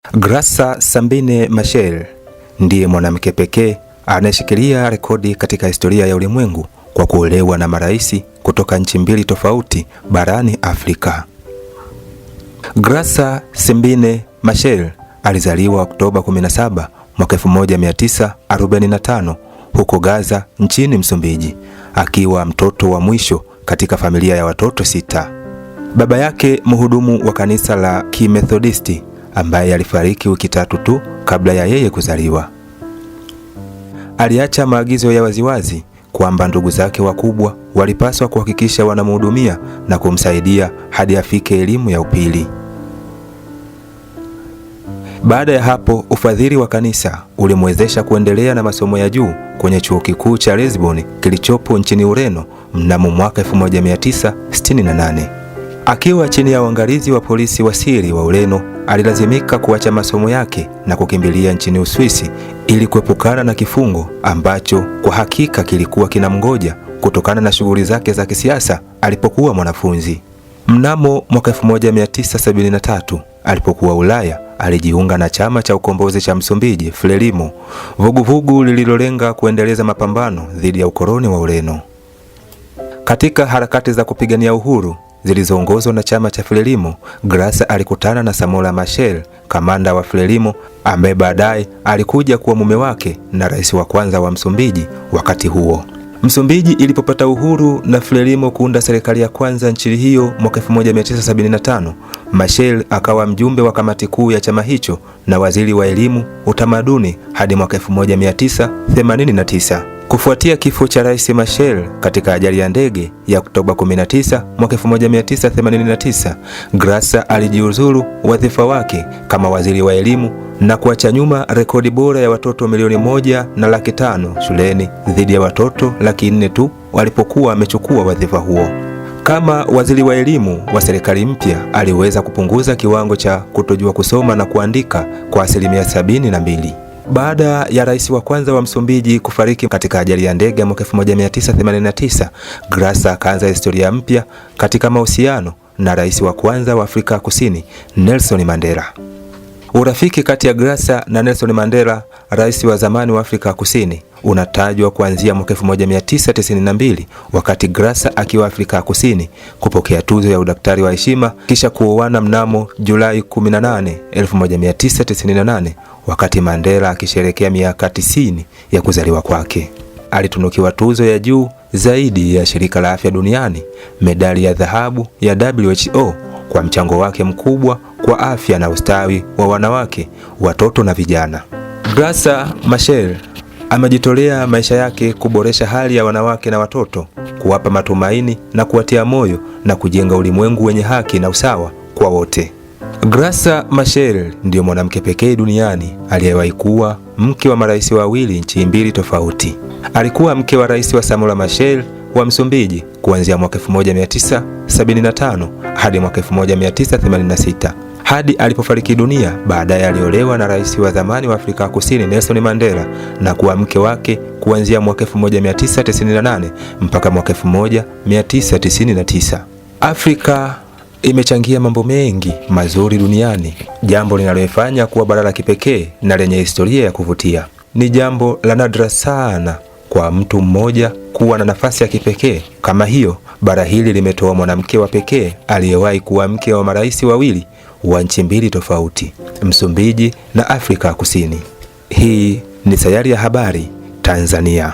Graça Sambine Machel ndiye mwanamke pekee anayeshikilia rekodi katika historia ya ulimwengu kwa kuolewa na marais kutoka nchi mbili tofauti barani Afrika. Graça Sambine Machel alizaliwa Oktoba 17 mwaka 1945 huko Gaza nchini Msumbiji, akiwa mtoto wa mwisho katika familia ya watoto 6. Baba yake mhudumu wa kanisa la Kimethodisti ambaye alifariki wiki 3 tu kabla ya yeye kuzaliwa. Aliacha maagizo ya waziwazi kwamba ndugu zake wakubwa walipaswa kuhakikisha wanamhudumia na kumsaidia hadi afike elimu ya upili. Baada ya hapo, ufadhili wa kanisa ulimwezesha kuendelea na masomo ya juu kwenye chuo kikuu cha Lisbon kilichopo nchini Ureno mnamo mwaka 1968. Akiwa chini ya uangalizi wa polisi wa siri wa Ureno, alilazimika kuacha masomo yake na kukimbilia nchini Uswisi ili kuepukana na kifungo ambacho kwa hakika kilikuwa kinamngoja kutokana na shughuli zake za kisiasa alipokuwa mwanafunzi. Mnamo mwaka 1973 alipokuwa Ulaya, alijiunga na chama cha ukombozi cha Msumbiji Frelimo, vuguvugu lililolenga kuendeleza mapambano dhidi ya ukoloni wa Ureno. Katika harakati za kupigania uhuru zilizoongozwa na chama cha Frelimo, Graça alikutana na Samora Machel, kamanda wa Frelimo, ambaye baadaye alikuja kuwa mume wake na rais wa kwanza wa Msumbiji wakati huo. Msumbiji ilipopata uhuru na Frelimo kuunda serikali ya kwanza nchini hiyo mwaka 1975, Machel akawa mjumbe wa kamati kuu ya chama hicho na waziri wa elimu, utamaduni hadi mwaka 1989. Kufuatia kifo cha Rais Machel katika ajali ya ndege ya Oktoba 19 mwaka 1989, Graça alijiuzuru wadhifa wake kama waziri wa elimu na kuacha nyuma rekodi bora ya watoto 1,500,000 shuleni dhidi ya watoto 400,000 tu walipokuwa wamechukua wadhifa huo. Kama waziri wa elimu wa serikali mpya, aliweza kupunguza kiwango cha kutojua kusoma na kuandika kwa 72%. Baada ya rais wa kwanza wa Msumbiji kufariki katika ajali ya ndege mwaka 1989, Graça akaanza historia mpya katika mahusiano na rais wa kwanza wa Afrika Kusini, Nelson Mandela. Urafiki kati ya Graça na Nelson Mandela, rais wa zamani wa Afrika Kusini, unatajwa kuanzia mwaka 1992 wakati Graça akiwa Afrika Kusini kupokea tuzo ya udaktari wa heshima, kisha kuoana mnamo Julai 18, 1998 wakati Mandela akisherehekea miaka 90 ya kuzaliwa kwake. Alitunukiwa tuzo ya juu zaidi ya shirika la afya duniani, medali ya dhahabu ya WHO kwa mchango wake mkubwa kwa afya na ustawi wa wanawake, watoto na vijana. Graça Machel amejitolea maisha yake kuboresha hali ya wanawake na watoto, kuwapa matumaini na kuwatia moyo na kujenga ulimwengu wenye haki na usawa kwa wote. Graça Machel ndiyo mwanamke pekee duniani aliyewahi kuwa mke wa marais wawili nchi mbili tofauti. Alikuwa mke wa rais wa Samora Machel wa Msumbiji kuanzia mwaka 1975 hadi mwaka 1986 hadi alipofariki dunia. Baadaye aliolewa na rais wa zamani wa Afrika Kusini Nelson Mandela na kuwa mke wake kuanzia mwaka 1998 mpaka mwaka 1999. Afrika imechangia mambo mengi mazuri duniani, jambo linalofanya kuwa bara la kipekee na lenye historia ya kuvutia. Ni jambo la nadra sana kwa mtu mmoja kuwa na nafasi ya kipekee kama hiyo. Bara hili limetoa mwanamke wa pekee aliyewahi kuwa mke wa marais wawili wa nchi mbili tofauti, Msumbiji na Afrika Kusini. Hii ni Sayari ya Habari Tanzania.